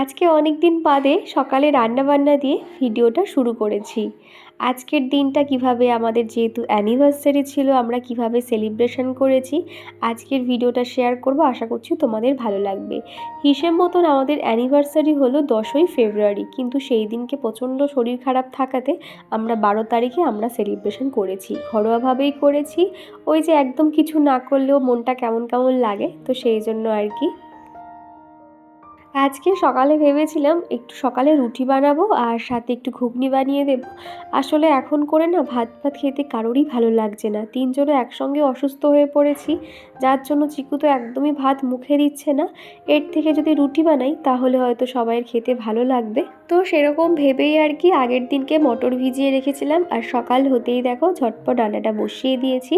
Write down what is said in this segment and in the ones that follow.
আজকে অনেক দিন বাদে সকালে রান্নাবান্না দিয়ে ভিডিওটা শুরু করেছি। আজকের দিনটা কিভাবে আমাদের যেহেতু অ্যানিভার্সারি ছিল আমরা কিভাবে সেলিব্রেশন করেছি আজকের ভিডিওটা শেয়ার করব, আশা করছি তোমাদের ভালো লাগবে। হিসেব মতন আমাদের অ্যানিভার্সারি হলো 10ই ফেব্রুয়ারি, কিন্তু সেই দিনকে প্রচণ্ড শরীর খারাপ থাকাতে আমরা 12 তারিখে আমরা সেলিব্রেশন করেছি, ঘরোয়াভাবেই করেছি। ওই যে একদম কিছু না করলেও মনটা কেমন কেমন লাগে, তো সেই জন্য আর কি। আজকে সকালে ভেবেছিলাম একটু সকালে রুটি বানাবো আর সাথে একটু ঘুগনি বানিয়ে দেব। আসলে এখন করে না ভাত ভাত খেতে কারোরই ভালো লাগছে না, তিনজনে একসঙ্গে অসুস্থ হয়ে পড়েছি, যার জন্য চিকু তো একদমই ভাত মুখে দিচ্ছে না। এর থেকে যদি রুটি বানাই তাহলে হয়তো সবাইয়ের খেতে ভালো লাগবে। তো সেরকম ভেবেই আর কি আগের দিনকে মটর ভিজিয়ে রেখেছিলাম, আর সকাল হতেই দেখো ঝটপট রান্নাটা বসিয়ে দিয়েছি।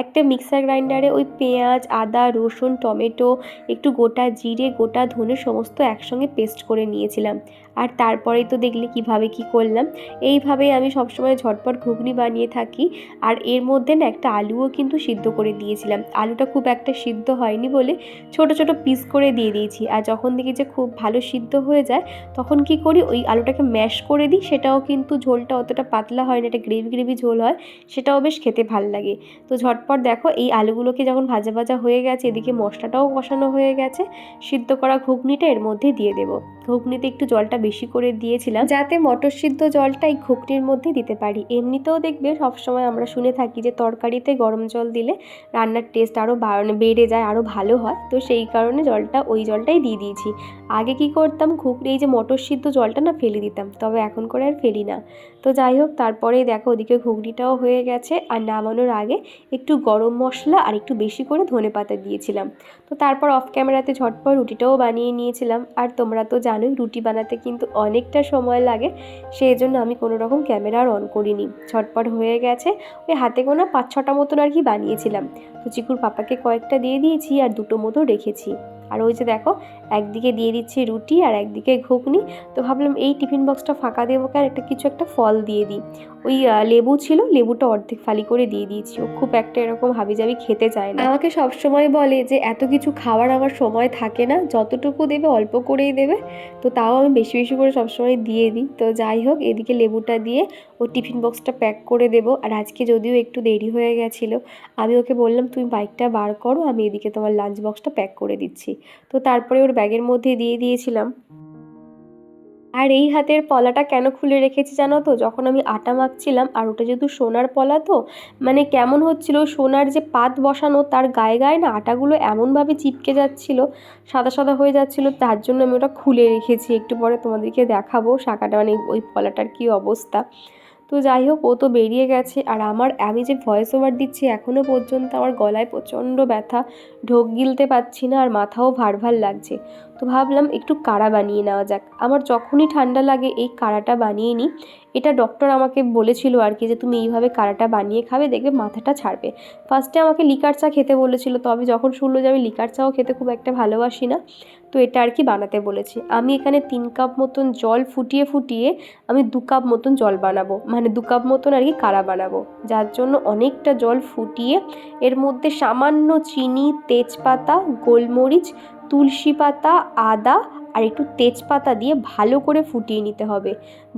একটা মিক্সার গ্রাইন্ডারে ওই পেঁয়াজ, আদা, রসুন, টমেটো, একটু গোটা জিরে, গোটা ধনে সমস্ত একসঙ্গে পেস্ট করে নিয়েছিলাম। আর তারপরেই তো দেখলে কিভাবে কি করলাম। এইভাবেই আমি সবসময় ঝটপট ঘুগনি বানিয়ে থাকি। আর এর মধ্যে না একটা আলুও কিন্তু সিদ্ধ করে দিয়েছিলাম, আলুটা খুব একটা সিদ্ধ হয়নি বলে ছোট ছোট পিস করে দিয়ে দিয়েছি। আর যখন দেখি যে খুব ভালো সিদ্ধ হয়ে যায় তখন কি করি, ওই আলুটাকে ম্যাশ করে দিই, সেটাও কিন্তু ঝোলটা অতটা পাতলা হয় না, এটা গ্রেভি গ্রেভি ঝোল হয়, সেটাও বেশ খেতে ভাল লাগে। তো ঝটপট দেখো এই আলুগুলোকে যখন ভাজা ভাজা হয়ে গেছে, এদিকে মশলাটাও কষানো হয়ে গেছে, সিদ্ধ করা ঘুগনিটা এর মধ্যে দিয়ে দেবো। ঘুগনিতে একটু জলটা বেশি করে দিয়েছিলাম যাতে মটর সিদ্ধ জলটা এই ঘুগনির মধ্যে দিতে পারি। এমনিতেও দেখবে সবসময় আমরা শুনে থাকি যে তরকারিতে গরম জল দিলে রান্নার টেস্ট আরও বেড়ে যায়, আরও ভালো হয়। তো সেই কারণে ওই জলটাই দিয়ে দিয়েছি। আগে কি করতাম, ঘুগনি এই যে মটর সিদ্ধ জলটা না ফেলে দিতাম, তবে এখন করে আর ফেলি না। তো যাই হোক, তারপরেই দেখো ওদিকে ঘুগনিটাও হয়ে গেছে, আর নামানোর আগে একটু গরম মশলা আর একটু বেশি করে ধনেপাতা দিয়েছিলাম। তো তারপর অফ ক্যামেরাতে ঝটপট রুটিটাও বানিয়ে নিয়েছিলাম। আর তোমরা তো জানোই রুটি বানাতে কিন্তু অনেকটা সময় লাগে, সেই জন্য আমি কোনো রকম ক্যামেরা আর অন করিনি, ঝটপট হয়ে গেছে। ওই হাতে গোনা 5-6টা মতন আর কি বানিয়েছিলাম। তো চিকুর পাপাকে কয়েকটা দিয়ে দিয়েছি আর 2টো মতো রেখেছি। আর ওই যে দেখো একদিকে দিয়ে দিচ্ছি রুটি আর একদিকে ঘুগনি। তো ভাবলাম এই টিফিন বক্সটা ফাঁকা দেবো কেন, কিছু একটা ফল দিয়ে দিই। ওই লেবু ছিল, লেবুটা অর্ধেক ফালি করে দিয়ে দিয়েছি। ও খুব একটা এরকম হাবিজাবি খেতে চায় না, আমাকে সবসময় বলে যে এত কিছু খাওয়ার আমার সময় থাকে না, যতটুকু দেবে অল্প করেই দেবে। তো তাও আমি বেশি বেশি করে সবসময় দিয়ে দিই। তো যাই হোক, এদিকে লেবুটা দিয়ে ও টিফিন বক্সটা প্যাক করে দেবো। আর আজকে যদিও একটু দেরি হয়ে গেছিলো, আমি ওকে বললাম তুমি বাইকটা বার করো, আমি এদিকে তোমার লাঞ্চ বক্সটা প্যাক করে দিচ্ছি। তো তারপরে ওর ব্যাগের মধ্যে দিয়ে দিয়েছিলাম। আর এই হাতের পলাটা কেন খুলে রেখেছি জানো তো, যখন আমি আটা মাখছিলাম, আর ওটা যেহেতু সোনার পলা, তো মানে কেমন হচ্ছিল, সোনার যে পাত বসানো তার গায়ে গায়ে না আটাগুলো এমনভাবে চিপকে যাচ্ছিল, সাদা সাদা হয়ে যাচ্ছিল, তার জন্য আমি ওটা খুলে রেখেছি। একটু পরে তোমাদেরকে দেখাবো শাখাটা, মানে ওই পলাটার কী অবস্থা। তো যাই হোক, ও তো বেরিয়ে গেছে। আর আমি যে ভয়েস ওভার দিচ্ছি এখনও পর্যন্ত আমার গলায় প্রচণ্ড ব্যথা, ঢোক গিলতে পারছি না, আর মাথাও ভার ভার লাগছে। তো ভাবলাম একটু কাড়া বানিয়ে নেওয়া যাক। আমার যখনই ঠান্ডা লাগে এই কাড়াটা বানিয়ে নিই। এটা ডক্টর আমাকে বলেছিল আর কি, যে তুমি এইভাবে কাড়াটা বানিয়ে খাবে, দেখবে মাথাটা ছাড়বে। ফার্স্টে আমাকে লিকার চা খেতে বলেছিল, তবে যখন শুনলো যে আমি লিকার চাও খেতে খুব একটা ভালোবাসি না, তো এটা আর কি বানাতে বলেছে। আমি এখানে 3 কাপ মতন জল ফুটিয়ে ফুটিয়ে আমি 2 কাপ মতন জল বানাবো, মানে 2 কাপ মতন আর কি কাড়া বানাবো, যার জন্য অনেকটা জল ফুটিয়ে এর মধ্যে সামান্য চিনি, তেজপাতা, গোলমরিচ, তুলসী পাতা, আদা আর একটু তেজপাতা দিয়ে ভালো করে ফুটিয়ে নিতে হবে।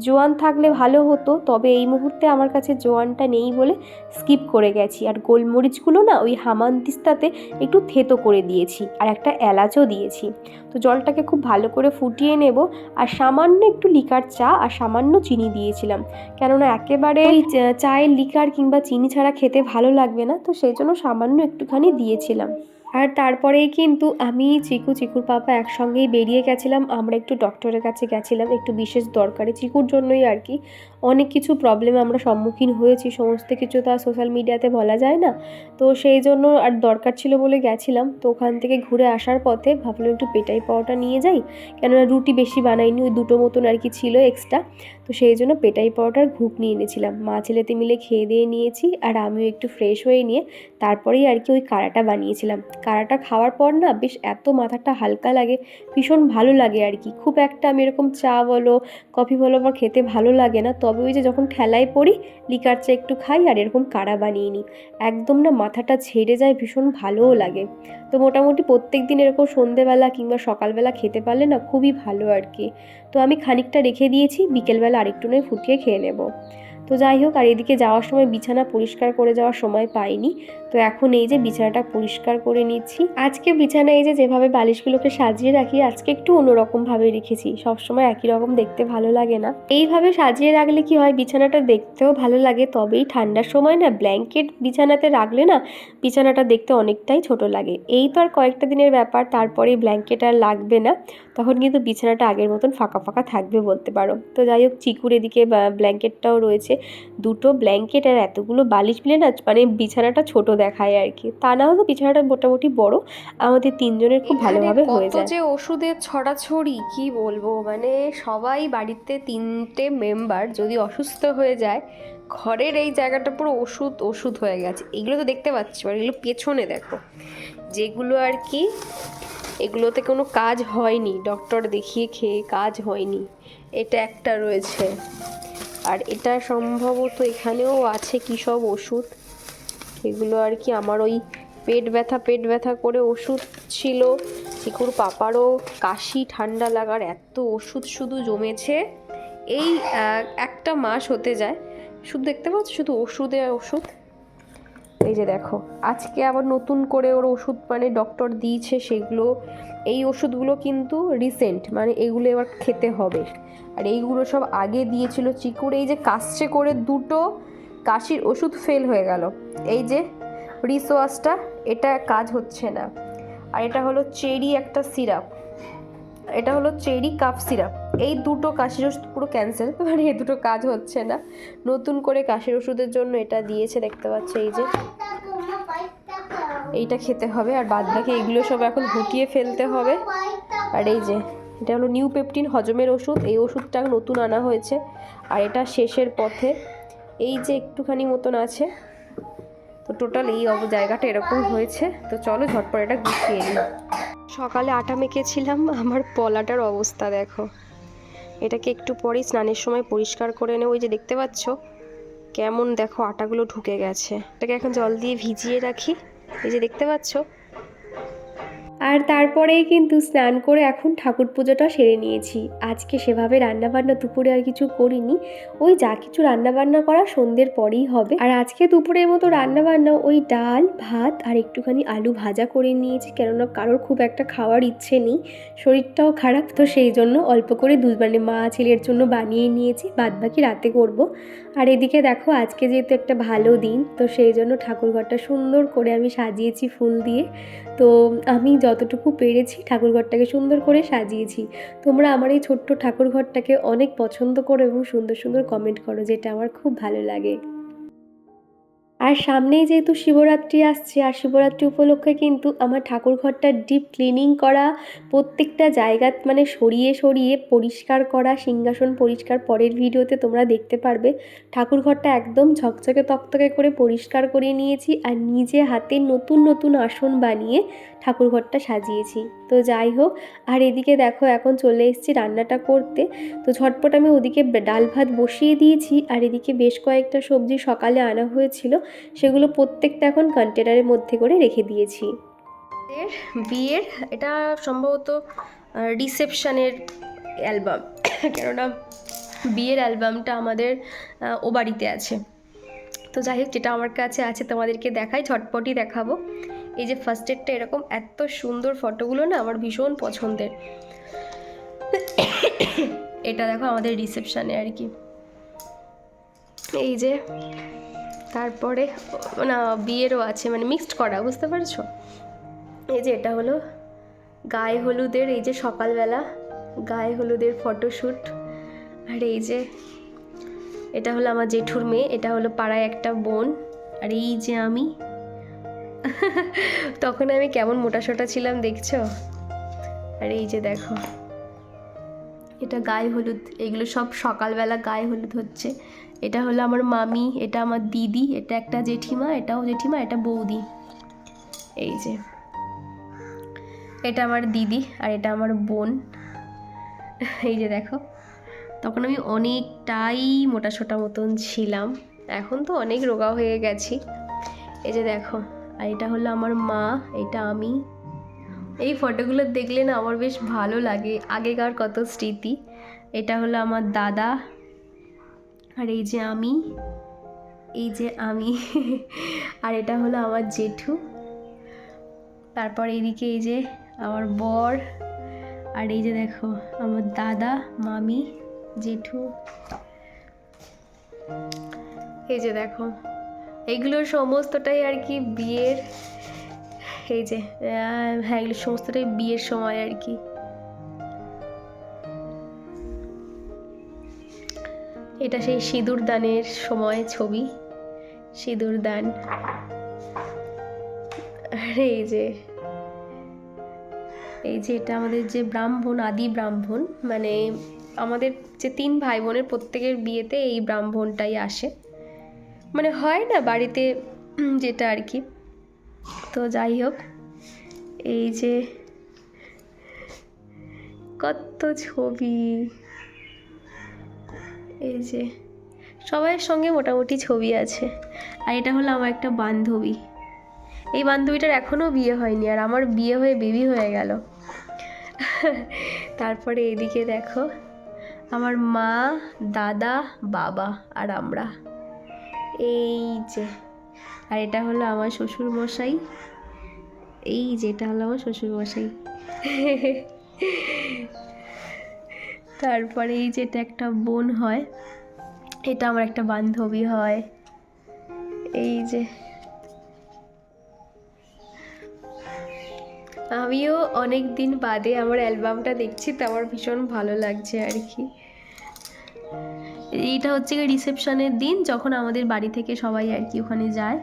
জোয়ান থাকলে ভালো হতো, তবে এই মুহূর্তে আমার কাছে জোয়ানটা নেই বলে স্কিপ করে গেছি। আর গোলমরিচগুলো না ওই হামানদিস্তাতে একটু থেতো করে দিয়েছি, আর একটা এলাচও দিয়েছি। তো জলটাকে খুব ভালো করে ফুটিয়ে নেব। আর সামান্য একটু লিকার চা আর সামান্য চিনি দিয়েছিলাম, কেননা একেবারে ওই চায়ের লিকার কিংবা চিনি ছাড়া খেতে ভালো লাগবে না, তো সেই জন্য সামান্য একটুখানি দিয়েছিলাম। আর তারপরেই কিন্তু আমি চিকুর পাপা একসঙ্গেই বেরিয়ে গেছিলাম। আমরা একটু ডক্টরের কাছে গেছিলাম, একটু বিশেষ দরকারে, চিকুর জন্যই আর কি। অনেক কিছু প্রবলেমে আমরা সম্মুখীন হয়েছি, সমস্ত কিছু তো আর সোশ্যাল মিডিয়াতে বলা যায় না। তো সেই জন্য আর দরকার ছিল বলে গেছিলাম। তো ওখান থেকে ঘুরে আসার পথে ভাবলাম একটু পেটাই পাওয়াটা নিয়ে যাই, কেননা রুটি বেশি বানাইনি, ওই 2টো মতন আর কি ছিল এক্সট্রা। তো সেই জন্য পেটাই পাওয়াটার ঘুগনি এনেছিলাম, মা ছেলেতে মিলে খেয়ে দিয়ে নিয়েছি। আর আমিও একটু ফ্রেশ হয়ে নিয়ে তারপরেই আর কি ওই কাড়াটা বানিয়েছিলাম। কাড়াটা খাওয়ার পর না বেশ এত মাথাটা হালকা লাগে, ভীষণ ভালো লাগে আর কি। খুব একটা আমি এরকম চা বলো কফি বলো আমার খেতে ভালো লাগে না, তবে ওই যে যখন ঠেলায় পড়ি লিকার চা একটু খাই আর এরকম কাড়া বানিয়ে নিই, একদম না মাথাটা ঝেড়ে যায়, ভীষণ ভালোও লাগে। তো মোটামুটি প্রত্যেক দিন এরকম সন্ধেবেলা কিংবা সকালবেলা খেতে পারলে না খুবই ভালো আর কি। তো আমি খানিকটা রেখে দিয়েছি, বিকেলবেলা আরেকটু নয় ফুটিয়ে খেয়ে নেব। তো যাই হোক, আর এদিকে যাওয়ার সময় বিছানা পরিষ্কার করে যাওয়ার সময় পাইনি, তো এখন এই যে বিছানাটা পরিষ্কার করে নিচ্ছি। আজকে বিছানায় এই যে যেভাবে বালিশগুলোকে সাজিয়ে রাখি আজকে একটু অন্যরকমভাবে রেখেছি, সবসময় একই রকম দেখতে ভালো লাগে না। এইভাবে সাজিয়ে রাখলে কি হয়, বিছানাটা দেখতেও ভালো লাগে, তবেই ঠান্ডার সময় না ব্ল্যাঙ্কেট বিছানাতে রাখলে না বিছানাটা দেখতে অনেকটাই ছোট লাগে। এই তো আর কয়েকটা দিনের ব্যাপার, তারপরেই ব্ল্যাঙ্কেট আর লাগবে না, তখন কিন্তু বিছানাটা আগের মতন ফাঁকা ফাঁকা থাকবে বলতে পারো। তো যাই হোক, চিকুর এদিকে ব্ল্যাঙ্কেটটাও রয়েছে, দুটো ব্ল্যাঙ্কেট আর এতগুলো বালিশ মিলে না মানে বিছানাটা ছোট দেখায় আর কি, তা না হলে বিছানাটা মোটামুটি বড়, আমাদের তিনজনের খুব ভালোভাবে হয়ে যায়। কত যে ওষুধের ছড়াছড়ি কি বলবো, মানে সবাই বাড়িতে তিনটে মেম্বার যদি অসুস্থ হয়ে যায়, ঘরের এই জায়গাটা পুরো ওষুধ ওষুধ হয়ে গেছে। এগুলো তো দেখতে পাচ্ছি, আর এগুলো পেছনে দেখো যেগুলো আর কি, এগুলোতে কোনো কাজ হয়নি, ডক্টর দেখিয়ে খেয়ে কাজ হয়নি, এটা একটা রয়েছে, আর এটা সম্ভবত এখানেও আছে কি সব ওষুধ, এগুলো আর কি আমার ওই পেট ব্যথা করে ওষুধ ছিল, চিকুর পাপারও কাশি ঠান্ডা লাগার এত ওষুধ শুধু জমেছে, এই একটা মাস হতে যায়, শুধু দেখতে পাচ্ছ শুধু ওষুধে ওষুধ। এই যে দেখো আজকে আবার নতুন করে ওর ওষুধ মানে ডক্টর দিয়েছে, সেগুলো এই ওষুধগুলো কিন্তু রিসেন্ট, মানে এগুলো এবার খেতে হবে, আর এইগুলো সব আগে দিয়েছিল চিকুর। এই যে কাশছে করে দুটো কাশির ওষুধ ফেল হয়ে গেল, এই যে রিসোয়াসটা, এটা কাজ হচ্ছে না, আর এটা হলো চেরি একটা সিরাপ, এটা হলো চেরি কাফ সিরাপ, এই দুটো কাশির ওষুধ পুরো ক্যান্সেল, মানে এই দুটো কাজ হচ্ছে না, নতুন করে কাশির ওষুধের জন্য এটা দিয়েছে দেখতে পাচ্ছ, এই যে এইটা খেতে হবে, আর বাদ বাকি এগুলো সব এখন হুটিয়ে ফেলতে হবে। আর এই যে এটা হলো নিউ পেপটিন হজমের ওষুধ, এই ওষুধটা নতুন আনা হয়েছে, আর এটা শেষের পথে, এই যে একটুখানি মতন আছে, তো টোটাল এই জায়গাটা এরকম হয়েছে। তো চলো ঝটপট এটা গুছিয়ে নিই। সকালে আটা মেখেছিলাম, আমার পলাটার অবস্থা দেখো, এটাকে একটু পরেই স্নানের সময় পরিষ্কার করে নেব। ওই যে দেখতে পাচ্ছ কেমন দেখো আটাগুলো ঢুকে গেছে, এটাকে এখন জল দিয়ে ভিজিয়ে রাখি, এই যে দেখতে পাচ্ছ। আর তারপরেই কিন্তু স্নান করে এখন ঠাকুর পুজোটা সেরে নিয়েছি। আজকে সেভাবে রান্নাবান্না দুপুরে আর কিছু করিনি, ওই যা কিছু রান্নাবান্না করা সন্ধ্যের পরেই হবে। আর আজকে দুপুরের মতো রান্নাবান্না ওই ডাল ভাত আর একটুখানি আলু ভাজা করে নিয়েছি, কেননা কারোর খুব একটা খাওয়ার ইচ্ছে নেই, শরীরটাও খারাপ, তো সেই জন্য অল্প করে মানে মা ছেলের জন্য বানিয়ে নিয়েছি, বাদ বাকি রাতে করব। আর এদিকে দেখো আজকে যেহেতু একটা ভালো দিন, তো সেই জন্য ঠাকুরঘরটা সুন্দর করে আমি সাজিয়েছি ফুল দিয়ে। তো আমি যতটুকু পেরেছি ঠাকুরঘরটাকে সুন্দর করে সাজিয়েছি। তোমরা আমার এই ছোট্ট ঠাকুরঘরটাকে অনেক পছন্দ করো এবং সুন্দর সুন্দর কমেন্ট করো, যেটা আমার খুব ভালো লাগে। আর সামনেই যেহেতু শিবরাত্রি আসছে, আর শিবরাত্রি উপলক্ষে কিন্তু আমার ঠাকুরঘরটা ডিপ ক্লিনিং করা, প্রত্যেকটা জায়গা মানে সরিয়ে সরিয়ে পরিষ্কার করা, সিংহাসন পরিষ্কার পরের ভিডিওতে তোমরা দেখতে পারবে। ঠাকুরঘরটা একদম ঝকঝকে তকতকে করে পরিষ্কার করে নিয়েছি, আর নিজে হাতে নতুন নতুন আসন বানিয়ে ঠাকুরঘরটা সাজিয়েছি। তো যাই হোক, আর এদিকে দেখো এখন চলে এসেছি রান্নাটা করতে। তো ঝটপট আমি ওদিকে ডাল ভাত বসিয়ে দিয়েছি, আর এদিকে বেশ কয়েকটা সবজি সকালে আনা হয়েছিল, সেগুলো প্রত্যেকটা এখন কন্টেনারের মধ্যে করে রেখে দিয়েছি। বিয়ের এটা সম্ভবত রিসেপশনের অ্যালবাম, কেননা বিয়ের অ্যালবামটা আমাদের ও বাড়িতে আছে। তো যাই হোক, যেটা আমার কাছে আছে তোমাদেরকে দেখাই, ঝটপটই দেখাবো। এই যে ফার্স্ট এডটা এরকম এত সুন্দর, ফটোগুলো না আমার ভীষণ পছন্দের। এটা দেখো আমাদের রিসেপশনে আর কি, এই যে তারপরে না বিয়েরও আছে, মানে মিক্সড করা, বুঝতে পারছো। এই যে এটা হলো গায়ে হলুদের, এই যে সকালবেলা গায়ে হলুদের ফটোশ্যুট। আর এই যে এটা হলো আমার জেঠুর মেয়ে, এটা হলো পাড়ায় একটা বোন, আর এই যে আমি তখন আমি কেমন মোটাসোটা ছিলাম দেখছো। আর এই যে দেখো এটা গায়ে হলুদ, এগুলো সব সকালবেলা গায়ে হলুদ হচ্ছে। এটা হলো আমার মামি, এটা আমার দিদি, এটা একটা জেঠিমা, এটাও জেঠিমা, এটা বৌদি। এই যে এটা আমার দিদি আর এটা আমার বোন। এই যে দেখো, তখন আমি অনেকটাই মোটাসোটা মতন ছিলাম, এখন তো অনেক রোগা হয়ে গেছি। এই যে দেখো, আর এটা হলো আমার মা, এটা আমি। এই ফটোগুলো দেখলে না আমার বেশ ভালো লাগে, আগেকার কত স্মৃতি। এটা হলো আমার দাদা, আর এই যে আমি, আর এটা হলো আমার জেঠু। তারপর এইদিকে এই যে আমার বর, আর এই যে দেখো আমার দাদা, মামি, জেঠু। এই যে দেখো, এইগুলোর সমস্তটাই আর কি বিয়ের, এই যে হ্যাঁ, এগুলো সমস্তটাই বিয়ের সময় আর কি। এটা সেই সিঁদুর দানের সময় ছবি, সিঁদুর দান। আর এই যে এটা আমাদের যে ব্রাহ্মণ, আদি ব্রাহ্মণ, মানে আমাদের যে 3 ভাই বোনের প্রত্যেকের বিয়েতে এই ব্রাহ্মণটাই আসে, মানে হয় না বাড়িতে যেটা আর কি। তো যাই হোক, এই যে কত ছবি, এই যে সবাইয়ের সঙ্গে মোটামুটি ছবি আছে। আর এটা হলো আমার একটা বান্ধবী, এই বান্ধবীটার এখনও বিয়ে হয়নি, আর আমার বিয়ে হয়ে বেবি হয়ে গেল। তারপরে এদিকে দেখো আমার মা, দাদা, বাবা আর আমরা, এই যে। আর এটা হলো আমার শ্বশুর মশাই, এই যেটা হলো আমার শ্বশুর মশাই। তারপরে এই যেটা একটা বোন হয়, এটা আমার একটা বান্ধবী হয়। এই যে আমিও অনেক দিন বাদে আমার অ্যালবামটা দেখছি, তো আমার ভীষণ ভালো লাগছে আর কি। এইটা হচ্ছে রিসেপশনের দিন, যখন আমাদের বাড়ি থেকে সবাই আর কি ওখানে যায়।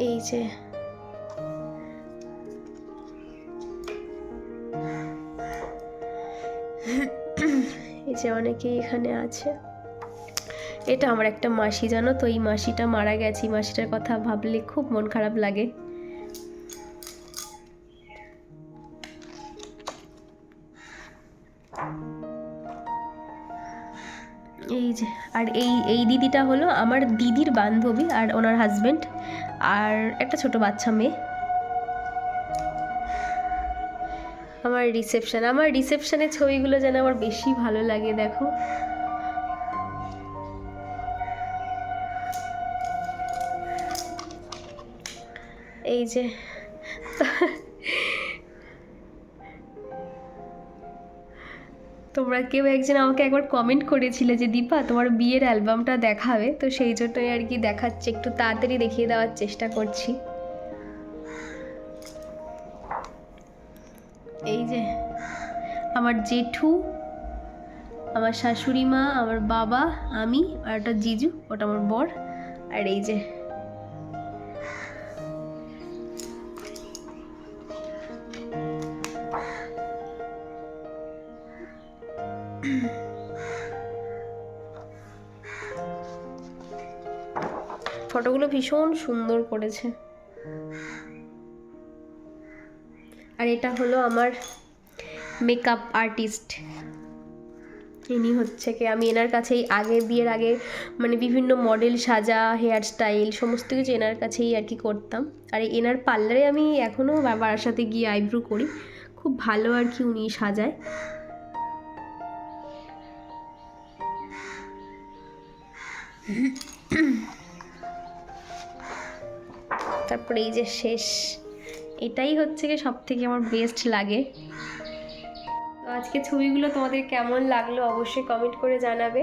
এই যে এই যে অনেকেই এখানে আছে। এটা আমার একটা মাসি, জানো তো, এই মাসিটা মারা গেছে, মাসিটার কথা ভাবলে খুব মন খারাপ লাগে। এই যে, আর এই দিদিটা হলো আমার দিদির বান্ধবী আর ওনার হাজবেন্ড, আর একটা ছোট বাচ্চা মেয়ে। আমার রিসেপশনের ছবিগুলো যেন আমার বেশি ভালো লাগে। দেখো, এই যে তোমরা কেউ একজন আমাকে একবার কমেন্ট করেছিলে যে দীপা তোমার বিয়ের অ্যালবামটা দেখাবে, তো সেই জন্যই আর কি দেখাচ্ছি, একটু তাড়াতাড়ি দেখিয়ে দেওয়ার চেষ্টা করছি। এই যে আমার জেঠু, আমার শাশুড়ি মা, আমার বাবা, আমি, আর একটা জিজু, ওটা আমার বর। আর এই যে ফটোগুলো ভীষণ সুন্দর করেছে। আর এটা হলো আমার মেকআপ আর্টিস্ট, ইনি হচ্ছে কি, আমি এনার কাছেই বিয়ের আগে মানে বিভিন্ন মডেল সাজা, হেয়ার স্টাইল সমস্ত কিছু এনার কাছেই আর কি করতাম। আর এনার পার্লারে আমি এখনও বাবার সাথে গিয়ে আইব্রো করি, খুব ভালো আর কি উনি সাজায়। তারপরে এই যে শেষ, এটাই হচ্ছে কি সব থেকে আমার বেস্ট লাগে। তো আজকে ছবিগুলো তোমাদের কেমন লাগলো অবশ্যই কমেন্ট করে জানাবে।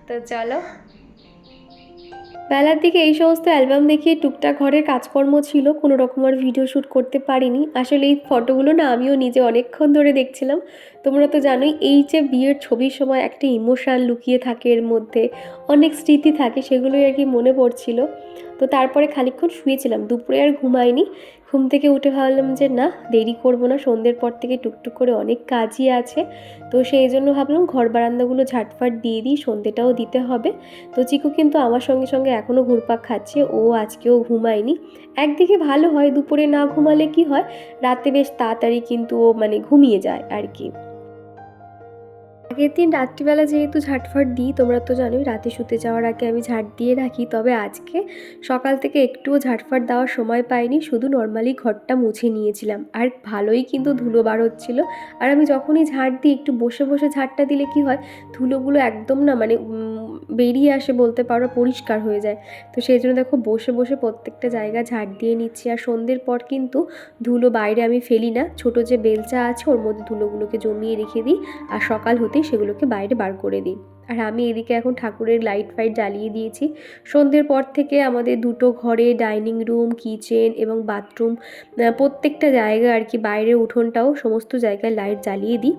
তো চলো, বেলার দিকে এই সমস্ত অ্যালবাম দেখিয়ে টুকটাক ঘরের কাজকর্ম ছিল, কোনো রকম আর ভিডিও শ্যুট করতে পারিনি। আসলে এই ফটোগুলো না আমিও নিজে অনেকক্ষণ ধরে দেখছিলাম। তোমরা তো জানোই এই যে বিয়ের ছবির সময় একটা ইমোশান লুকিয়ে থাকে এর মধ্যে, অনেক স্মৃতি থাকে, সেগুলোই আর কি মনে পড়ছিল। তো তারপরে খানিকক্ষণ শুয়েছিলাম, দুপুরে আর ঘুমাইনি। ঘুম থেকে উঠে ভাবলাম যে না, দেরি করবো না, সন্ধ্যের পর থেকে টুকটুক করে অনেক কাজই আছে। তো সেই জন্য ভাবলাম ঘর বারান্দাগুলো ঝাটফাট দিয়ে দিই, সন্ধ্যেটাও দিতে হবে। তো চিকু কিন্তু আমার সঙ্গে সঙ্গে এখনও ঘুরপাক খাচ্ছে, ও আজকেও ঘুমায়নি। একদিকে ভালো হয়, দুপুরে না ঘুমালে কি হয়, রাতে বেশ তাড়াতাড়ি কিন্তু ও মানে ঘুমিয়ে যায় আর কি। আগের দিন রাত্রিবেলা যেহেতু ঝাঁটফাট দিই, তোমরা তো জানোই রাতে শুতে যাওয়ার আগে আমি ঝাঁট দিয়ে রাখি, তবে আজকে সকাল থেকে একটুও ঝাঁটফাট দেওয়ার সময় পাইনি, শুধু নর্মালি ঘরটা মুছে নিয়েছিলাম। আর ভালোই কিন্তু ধুলো বার হচ্ছিলো। আর আমি যখনই ঝাঁট দিই একটু বসে বসে ঝাঁটটা দিলে কি হয়, ধুলোগুলো একদম না মানে বেরিয়ে আসে বলতে পারো, পরিষ্কার হয়ে যায়। তো সেই জন্য দেখো বসে বসে প্রত্যেকটা জায়গা ঝাঁট দিয়ে নিচ্ছি। আর সন্ধ্যের পর কিন্তু ধুলো বাইরে আমি ফেলি না, ছোট যে বেলচা আছে ওর মধ্যে ধুলোগুলোকে জমিয়ে রেখে দিই, আর সকাল হতেই সেগুলোকে বাইরে বার করে দিই। আর আমি এদিকে এখন ঠাকুরের লাইট ফাইট জ্বালিয়ে দিয়েছি। সন্ধ্যের পর থেকে আমাদের দুটো ঘরে, ডাইনিং রুম, কিচেন এবং বাথরুম, প্রত্যেকটা জায়গা আর কি, বাইরের উঠোনটাও সমস্ত জায়গায় লাইট জ্বালিয়ে দিই।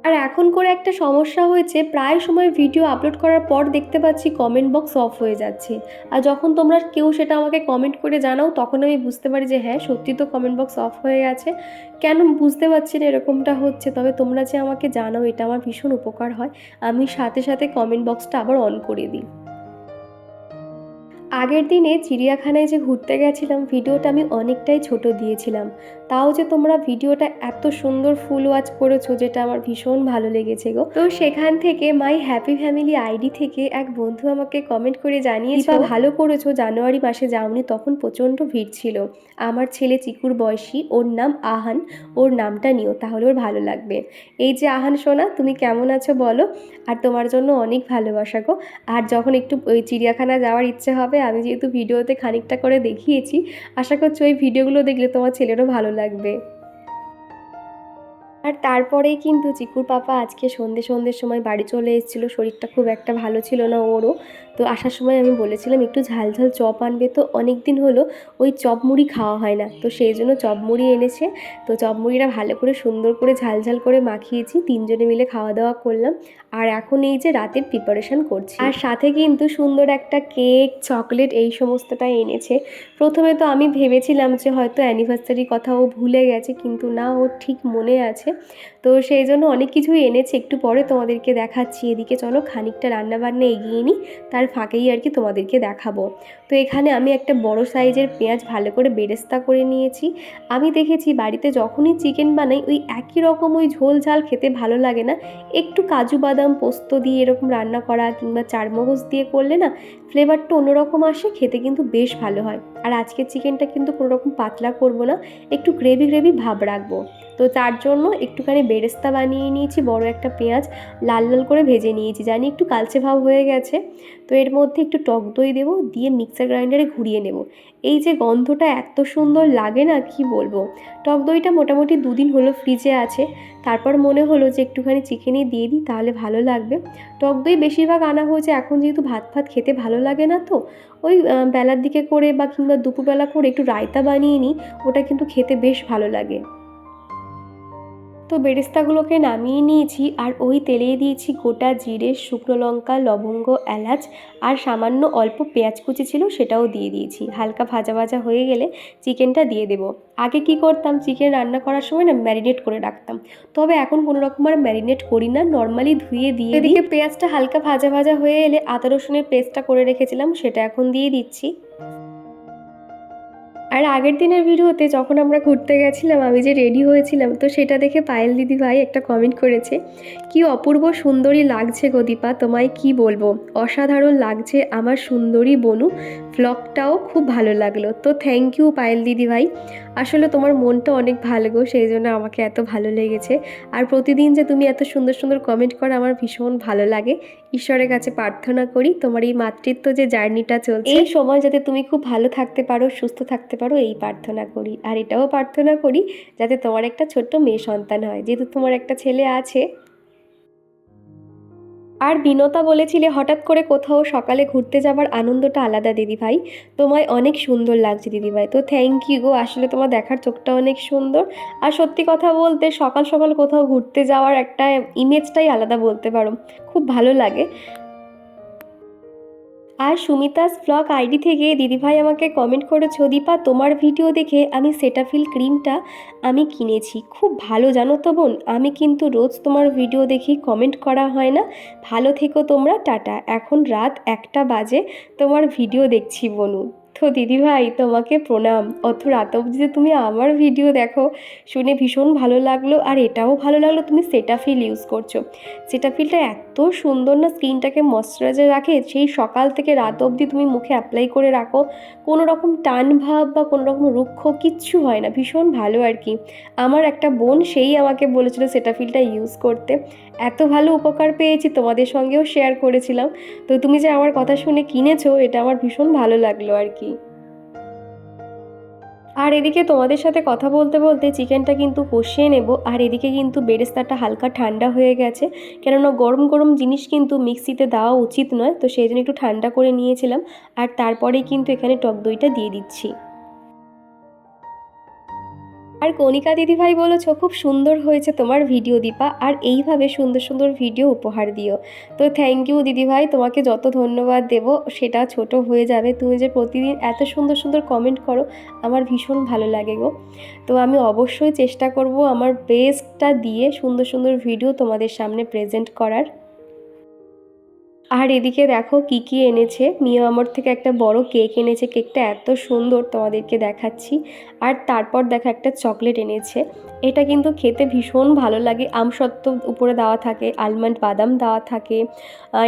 আর এখন করে একটা সমস্যা হয়েছে, প্রায় সময় ভিডিও আপলোড করার পর দেখতে পাচ্ছি কমেন্ট বক্স অফ হয়ে যাচ্ছে। আর যখন তোমরা কেউ সেটা আমাকে কমেন্ট করে জানাও, তখন আমি বুঝতে পারি যে হ্যাঁ সত্যি তো কমেন্ট বক্স অফ হয়ে গেছে। কেন বুঝতে পারছি না এরকমটা হচ্ছে, তবে তোমরা যে আমাকে জানাও এটা আমার ভীষণ উপকার হয়। আমি সাথে সাথে কমেন্ট বক্সটা আবার অন করে দিই। আগের দিনে চিড়িয়াখানায় যে ঘুরতে গেছিলাম, ভিডিওটা আমি অনেকটাই ছোট দিয়েছিলাম, তাও যে তোমরা ভিডিওটা এত সুন্দর ফুল ওয়াচ করেছো, যেটা আমার ভীষণ ভালো লেগেছে গো। তো সেখান থেকে মাই হ্যাপি ফ্যামিলি আইডি থেকে এক বন্ধু আমাকে কমেন্ট করে জানিয়েছে, ভালো করেছো, জানুয়ারি মাসে যাওনি, তখন প্রচণ্ড ভিড় ছিল। আমার ছেলে চিকুর বয়সী, ওর নাম আহান, ওর নামটা নিও, তাহলে ওর ভালো লাগবে। এই যে আহান সোনা, তুমি কেমন আছো বলো? আর তোমার জন্য অনেক ভালোবাসা গো। আর যখন একটু ওই চিড়িয়াখানা যাওয়ার ইচ্ছে হবে, আমি যেহেতু ভিডিওতে খানিকটা করে দেখিয়েছি, আশা করছি ওই ভিডিওগুলো দেখলে তোমার ছেলেরও ভালো লাগবে। আর তারপরেই কিন্তু চিকুর পাপা আজকে সন্ধ্যের সময় বাড়ি চলে এসেছিলো, শরীরটা খুব একটা ভালো ছিল না ওরও। তো আসার সময় আমি বলেছিলাম একটু ঝাল ঝাল চপ আনবে, তো অনেক দিন হলো ওই চপ মুড়ি খাওয়া হয় না, তো সেই জন্য চপ মুড়ি এনেছে। তো চপ মুড়িটা ভালো করে সুন্দর করে ঝাল ঝাল করে মাখিয়েছি, তিনজনে মিলে খাওয়া দাওয়া করলাম। আর এখন এই যে রাতের প্রিপারেশান করছি, আর সাথে কিন্তু সুন্দর একটা কেক, চকলেট, এই সমস্তটা এনেছে। প্রথমে তো আমি ভেবেছিলাম যে হয়তো অ্যানিভার্সারি কথা ও ভুলে গেছে, কিন্তু না, ওর ঠিক মনে আছে। তো সেই জন্য অনেক কিছুই এনেছে, একটু পরে তোমাদেরকে দেখাচ্ছি। এদিকে চলো খানিকটা রান্নাবান্না এগিয়ে নিই, তার ফাঁকেই আর কি তোমাদেরকে দেখাবো। তো এখানে আমি একটা বড় সাইজের পেঁয়াজ ভালো করে বেরেস্তা করে নিয়েছি। আমি দেখেছি বাড়িতে যখনই চিকেন বানাই ওই একই রকম ওই ঝোল ঝাল খেতে ভালো লাগে না, একটু কাজু বাদাম পোস্ত দিয়ে এরকম রান্না করা কিংবা চারমগজ দিয়ে করলে না ফ্লেভারটা অন্যরকম আসে, খেতে কিন্তু বেশ ভালো হয়। আর আজকের চিকেনটা কিন্তু কোনো রকম পাতলা করব না, একটু গ্রেভি গ্রেভি ভাব রাখবো। তো তার জন্য একটুখানি বেরেস্তা বানিয়ে নিয়েছি, বড় একটা পেঁয়াজ লাল লাল করে ভেজে নিয়েছি, জানি একটু কালচে ভাব হয়ে গেছে। তো এর মধ্যে একটু টক দই দেবো, দিয়ে মিক্সার গ্রাইন্ডারে ঘুরিয়ে নেব। এই যে গন্ধটা এত সুন্দর লাগে না, কি বলবো। টক দইটা মোটামুটি 2 দিন হলো ফ্রিজে আছে, তারপর মনে হলো যে একটুখানি চিকেনে দিয়ে দিই, তাহলে ভালো লাগবে। টক দই বেশিরভাগ আনা হয়েছে এখন, যেহেতু ভাত ফাত খেতে ভালো লাগে না, তো ওই বেলার দিকে করে বা কিংবা দুপুরবেলা করে একটু রায়তা বানিয়ে নিই, ওটা কিন্তু খেতে বেশ ভালো লাগে। তো বেরেস্তাগুলোকে নামিয়ে নিয়েছি, আর ওই তেলেই দিয়েছি গোটা জিরে, শুকনো লঙ্কা, লবঙ্গ, এলাচ, আর সামান্য অল্প পেঁয়াজ কুচি ছিল সেটাও দিয়ে দিয়েছি। হালকা ভাজা ভাজা হয়ে গেলে চিকেনটা দিয়ে দেব। আগে কি করতাম, চিকেন রান্না করার সময় না ম্যারিনেট করে রাখতাম, তবে এখন কোনো রকম আর ম্যারিনেট করি না, নর্মালি ধুয়ে দিয়ে। এদিকে পেঁয়াজটা হালকা ভাজা ভাজা হয়ে এলে আদা রসুনের পেস্টটা করে রেখেছিলাম সেটা এখন দিয়ে দিচ্ছি। আর আগের দিনের ভিডিওতে যখন আমরা ঘুরতে গেছিলাম, আমি যে রেডি হয়েছিলাম, তো সেটা দেখে পায়েল দিদিভাই একটা কমেন্ট করেছে, কি অপূর্ব সুন্দরী লাগছে গো দীপা, তোমায় কি বলবো, অসাধারণ লাগছে আমার সুন্দরী বনু, ভ্লগটাও খুব ভালো লাগলো। তো থ্যাংক ইউ পায়েল দিদিভাই, আসলে তোমার মনটা অনেক ভালো গো, সেই জন্য আমাকে এত ভালো লেগেছে। আর প্রতিদিন যে তুমি এত সুন্দর সুন্দর কমেন্ট করো, আমার ভীষণ ভালো লাগে। ঈশ্বরের কাছে প্রার্থনা করি তোমার এই মাতৃত্ব যে জার্নিটা চলছে, এই সময় যাতে তুমি খুব ভালো থাকতে পারো, সুস্থ থাকতে পারো, এই প্রার্থনা করি। আর এটাও প্রার্থনা করি যাতে তোমার একটা ছোট্ট মেয়ে সন্তান হয়, যেহেতু তোমার একটা ছেলে আছে। আর বিনতা বলেছিলে হঠাৎ করে কোথাও সকালে ঘুরতে যাবার আনন্দটা আলাদা দিদিভাই, তোমায় অনেক সুন্দর লাগছে দিদিভাই। তো থ্যাংক ইউ গো, আসলে তোমার দেখার চোখটা অনেক সুন্দর। আর সত্যি কথা বলতে সকাল সকাল কোথাও ঘুরতে যাওয়ার একটা ইমেজটাই আলাদা বলতে পারো, খুব ভালো লাগে। আর সুমিতাস ব্লগ আইডি থেকে দিদিভাই আমাকে কমেন্ট করেছো, দীপা তোমার ভিডিও দেখে আমি সেটাফিল ক্রিমটা আমি কিনেছি, খুব ভালো জানো তো বোন, আমি কিন্তু রোজ তোমার ভিডিও দেখি, কমেন্ট করা হয় না। ভালো থেকো তোমরা, টাটা। এখন রাত 1টা বাজে, তোমার ভিডিও দেখছি বনু। তো দিদিভাই তোমাকে প্রণাম, অত রাত অবধি যে তুমি আমার ভিডিও দেখো শুনে ভীষণ ভালো লাগলো। আর এটাও ভালো লাগলো তুমি সেটাফিল ইউজ করছো। সেটাফিলটা এত সুন্দর না, স্কিনটাকে ময়শ্চারাইজার রাখে, সেই সকাল থেকে রাত অবধি তুমি মুখে অ্যাপ্লাই করে রাখো, কোনো রকম টান ভাব বা কোনো রকম রুক্ষ কিচ্ছু হয় না, ভীষণ ভালো আর কি। আমার একটা বোন সেই আমাকে বলেছিল সেটাফিলটা ইউজ করতে, এত ভালো উপকার পেয়েছি, তোমাদের সঙ্গেও শেয়ার করেছিলাম। তো তুমি যে আমার কথা শুনে কিনেছো এটা আমার ভীষণ ভালো লাগলো আর কি। আর এদিকে তোমাদের সাথে কথা বলতে বলতে চিকেনটা কিন্তু কষিয়ে নেব। আর এদিকে কিন্তু বেরেস্তাটা হালকা ঠান্ডা হয়ে গেছে, কেননা গরম গরম জিনিস কিন্তু মিক্সিতে দেওয়া উচিত নয়, তো সেই জন্য একটু ঠান্ডা করে নিয়েছিলাম। আর তারপরেই কিন্তু এখানে টক দইটা দিয়ে দিচ্ছি। আর কণিকা দিদিভাই বলেছো খুব সুন্দর হয়েছে তোমার ভিডিও দীপা, আর এইভাবে সুন্দর সুন্দর ভিডিও উপহার দিও। তো থ্যাংক ইউ দিদিভাই, তোমাকে যত ধন্যবাদ দেবো সেটা ছোট হয়ে যাবে। তুমি যে প্রতিদিন এত সুন্দর সুন্দর কমেন্ট করো আমার ভীষণ ভালো লাগে গো। তো আমি অবশ্যই চেষ্টা করব আমার বেস্টটা দিয়ে সুন্দর সুন্দর ভিডিও তোমাদের সামনে প্রেজেন্ট করার। আর এদিকে দেখো কি কি এনেছে, মিও আমার থেকে একটা বড় কেক এনেছে, কেকটা এত সুন্দর তোমাদেরকে দেখাচ্ছি। আর তারপর দেখো একটা চকলেট এনেছে, এটা কিন্তু খেতে ভীষণ ভালো লাগে, আমসত্ত্ব উপরে দেওয়া থাকে, আলমন্ড বাদাম দেওয়া থাকে,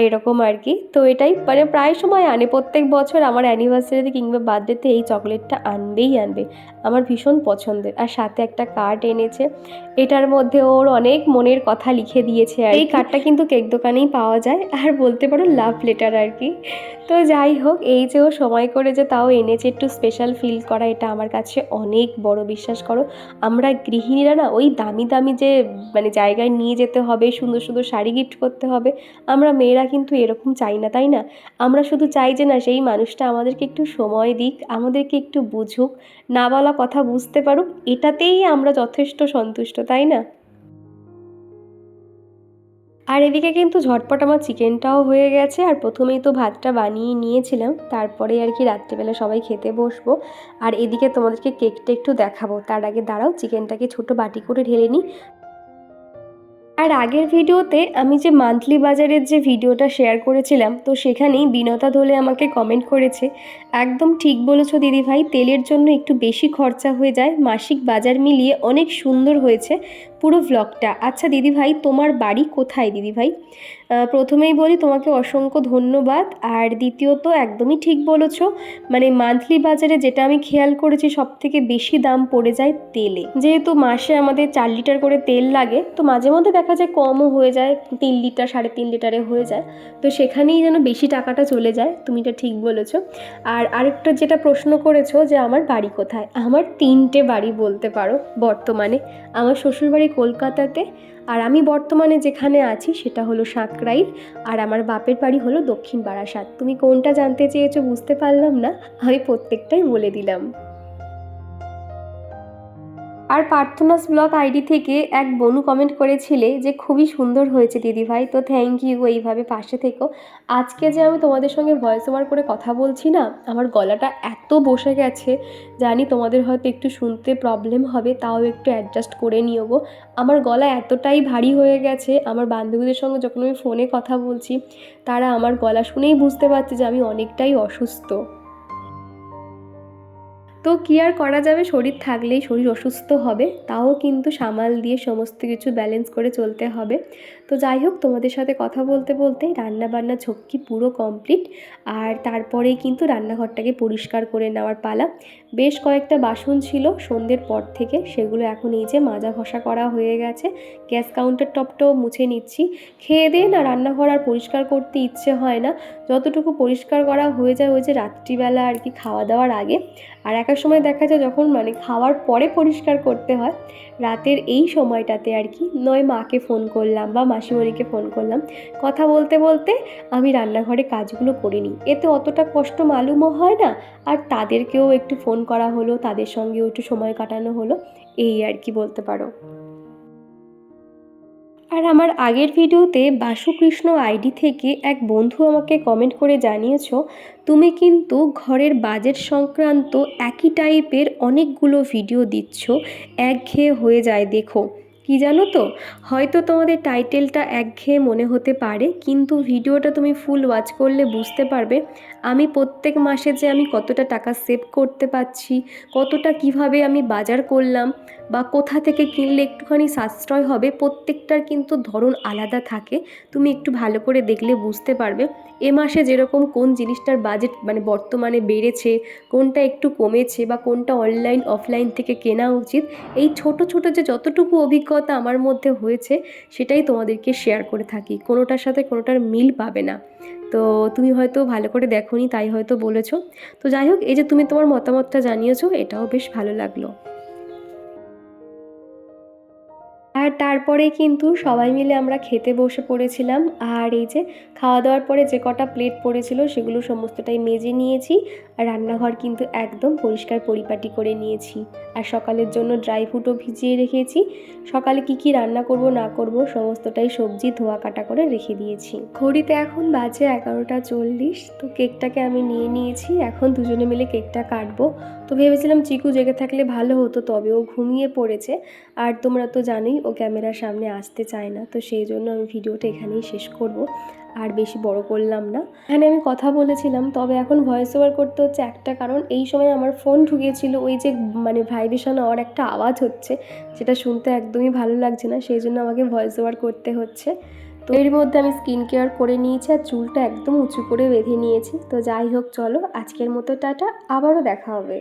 এরকম আর কি। তো এটাই মানে প্রায় সময় আনে, প্রত্যেক বছর আমার অ্যানিভার্সারিতে কিংবা বার্থডেতে এই চকলেটটা আনবেই আনবে, আমার ভীষণ পছন্দের। আর সাথে একটা কার্ড এনেছে, এটার মধ্যে ওর অনেক মনের কথা লিখে দিয়েছে। আর এই কার্ডটা কিন্তু কেক দোকানেই পাওয়া যায়, আর বলতে পারো লাভ লেটার আর কি। তো যাই হোক, এই যে ও সময় করে যে তাও এনেছে একটু স্পেশাল ফিল করা, এটা আমার কাছে অনেক বড়, বিশ্বাস করো। আমরা গৃহিণীরা না ওই দামি দামি যে মানে জায়গায় নিয়ে যেতে হবে, সুন্দর সুন্দর শাড়ি গিফট করতে হবে, আমরা মেয়েরা কিন্তু এরকম চাই না, তাই না? আমরা শুধু চাই যে না সেই মানুষটা আমাদেরকে একটু সময় দিক, আমাদেরকে একটু বুঝুক, না বলা কথা বুঝতে পারুক, এটাতেই আমরা যথেষ্ট সন্তুষ্ট, তাই না? আর এদিকে কিন্তু ঝটপট আমার চিকেনটাও হয়ে গেছে, আর প্রথমেই তো ভাতটা বানিয়ে নিয়েছিলাম, তারপরে আর কি রাত্রেবেলা সবাই খেতে বসবো। আর এদিকে তোমাদেরকে কেকটা একটু দেখাবো, তার আগে দাঁড়াও চিকেনটাকে ছোট বাটি করে ঢেলে নিই। আর আগের ভিডিওতে আমি যে মান্থলি বাজারের যে ভিডিওটা শেয়ার করেছিলাম, তো সেখানেই বিনতা দোলে আমাকে কমেন্ট করেছে, একদম ঠিক বলেছো দিদিভাই, তেলের জন্য একটু বেশি খরচা হয়ে যায়, মাসিক বাজার মিলিয়ে অনেক সুন্দর হয়েছে পুরো ভ্লগটা। আচ্ছা দিদিভাই তোমার বাড়ি কোথায় দিদিভাই? প্রথমেই বলি তোমাকে অসংখ্য ধন্যবাদ। আর দ্বিতীয়ত একদমই ঠিক বলেছো, মানে মান্থলি বাজারে যেটা আমি খেয়াল করেছি সবথেকে বেশি দাম পড়ে যায় তেলে, যেহেতু মাসে আমাদের 4 লিটার করে তেল লাগে, তো মাঝে মধ্যে দেখা যায় কমও হয়ে যায়, 3 লিটার 3.5 লিটারে হয়ে যায়, তো সেখানেই যেন বেশি টাকাটা চলে যায়, তুমি এটা ঠিক বলেছো। আর আরেকটা যেটা প্রশ্ন করেছো যে আমার বাড়ি কোথায়, আমার 3টে বাড়ি বলতে পারো বর্তমানে। আমার শ্বশুরবাড়ি কলকাতাতে, আর আমি বর্তমানে যেখানে আছি সেটা হলো সাঁকরাইল, আর আমার বাপের বাড়ি হলো দক্ষিণ বারাসাত। তুমি কোনটা জানতে চেয়েছো বুঝতে পারলাম না, আমি প্রত্যেকটাই বলে দিলাম। আর প্রার্থনাস ব্লগ আইডি থেকে এক বনু কমেন্ট করেছিলে যে খুবই সুন্দর হয়েছে দিদিভাই, তো থ্যাংক ইউ, এইভাবে পাশে থেকো। আজকে যে আমি তোমাদের সঙ্গে ভয়েস ওভার করে কথা বলছি না, আমার গলাটা এত বসে গেছে, জানি তোমাদের হয়তো একটু শুনতে প্রবলেম হবে, তাও একটু অ্যাডজাস্ট করে নিও গো। আমার গলা এতটাই ভারী হয়ে গেছে, আমার বান্ধবীদের সঙ্গে যখন আমি ফোনে কথা বলছি তারা আমার গলা শুনেই বুঝতে পারছে যে আমি অনেকটাই অসুস্থ। তো কী আর করা যাবে, শরীর থাকলেই শরীর অসুস্থ হবে, তাও কিন্তু সামাল দিয়ে সমস্ত কিছু ব্যালেন্স করে চলতে হবে। তো যাই হোক, তোমাদের সাথে কথা বলতে বলতে রান্নাবান্না ঝক্কি পুরো কমপ্লিট। আর তারপরেই কিন্তু রান্নাঘরটাকে পরিষ্কার করে নেওয়ার পালা। বেশ কয়েকটা বাসন ছিল সন্ধ্যের পর থেকে, সেগুলো এখন এই যে মাজা ঘষা করা হয়ে গেছে, গ্যাস কাউন্টার টপটাও মুছে নিচ্ছি। খেয়ে দিয়ে না রান্নাঘর আর পরিষ্কার করতে ইচ্ছে হয় না, যতটুকু পরিষ্কার করা হয়ে যায় ওই যে রাত্রিবেলা আর কি খাওয়া দাওয়ার আগে। আর একটা সময় দেখা যায় যখন মানে খাওয়ার পরে পরিষ্কার করতে হয়, রাতের এই সময়টাতে আর কি, নয় মাকে ফোন করলাম বা মাসিমণিকে ফোন করলাম, কথা বলতে বলতে আমি রান্নাঘরে কাজগুলো করে নিই, এতে অতটা কষ্ট মালুমও হয় না, আর তাদেরকেও একটু ফোন করা হলো, তাদের সঙ্গেও একটু সময় কাটানো হলো, এই আর কি বলতে পারো। আর আমার আগের ভিডিওতে বাসুকৃষ্ণ আইডি থেকে এক বন্ধু আমাকে কমেন্ট করে জানিয়েছো তুমি কিন্তু ঘরের বাজেট সংক্রান্ত একই টাইপের অনেকগুলো ভিডিও দিচ্ছ, একঘেয়ে হয়ে যায় দেখো। কি জানো তো, হয়তো তোমাদের টাইটেলটা একঘেয়ে মনে হতে পারে, কিন্তু ভিডিওটা তুমি ফুল ওয়াচ করলে বুঝতে পারবে আমি প্রত্যেক মাসে যে আমি কতটা টাকা সেভ করতে পারছি, কতটা কিভাবে আমি বাজার করলাম, বা কোথা থেকে কিনলে একটুখানি সাশ্রয় হবে, প্রত্যেকটার কিন্তু ধরন আলাদা থাকে। তুমি একটু ভালো করে দেখলে বুঝতে পারবে এ মাসে যেরকম কোন জিনিসটার বাজেট মানে বর্তমানে বেড়েছে, কোনটা একটু কমেছে, বা কোনটা অনলাইন অফলাইন থেকে কেনা উচিত। এই ছোট ছোট যে যতটুকু অভিজ্ঞতা আমার মধ্যে হয়েছে সেটাই তোমাদেরকে শেয়ার করে থাকি, কোনোটার সাথে কোনোটার মিল পাবে না। তো তুমি হয়তো ভালো করে দেখোনি তাই হয়তো বলেছো। তো যাই হোক, এই যে তুমি তোমার মতামতটা জানিয়েছো এটাও বেশ ভালো লাগলো। আর তারপরে কিন্তু সবাই মিলে আমরা খেতে বসে পড়েছিলাম। আর এই যে খাওয়া দাওয়ার পরে যে কটা প্লেট পড়েছিল সেগুলো সমস্তটাই মেজে নিয়েছি। আর রান্নাঘর কিন্তু একদম পরিষ্কার পরিপাটি করে নিয়েছি। আর সকালের জন্য ড্রাই ফ্রুটও ভিজিয়ে রেখেছি। সকালে কি কি রান্না করব না করব সমস্তটাই সবজি ধোয়া কাটা করে রেখে দিয়েছি। ঘড়িতে এখন বাজে 11টা 40। তো কেকটাকে আমি নিয়ে নিয়েছি, এখন দুজনে মিলে কেকটা কাটবো। তো ভেবেছিলাম চিকু জেগে থাকলে ভালো হতো, তবে ও ঘুমিয়ে পড়েছে। আর তোমরা তো জানোই ও ক্যামেরার সামনে আসতে চায় না, তো সেই জন্য আমি ভিডিওটা এখানেই শেষ করব, আর বেশি বড় করলাম না। এখানে আমি কথা বলেছিলাম, তবে এখন ভয়েস ওভার করতে হচ্ছে একটা কারণ, এই সময় আমার ফোন ঢুকেছিল, ওই যে মানে ভাইব্রেশন হওয়ার একটা আওয়াজ হচ্ছে, যেটা শুনতে একদমই ভালো লাগছে না, সেই জন্য আমাকে ভয়েস ওভার করতে হচ্ছে। তো এর মধ্যে আমি স্কিন কেয়ার করে নিয়েছি আর চুলটা একদম উঁচু করে বেঁধে নিয়েছি। তো যাই হোক, চলো আজকের মতো টাটা, আবারও দেখা হবে।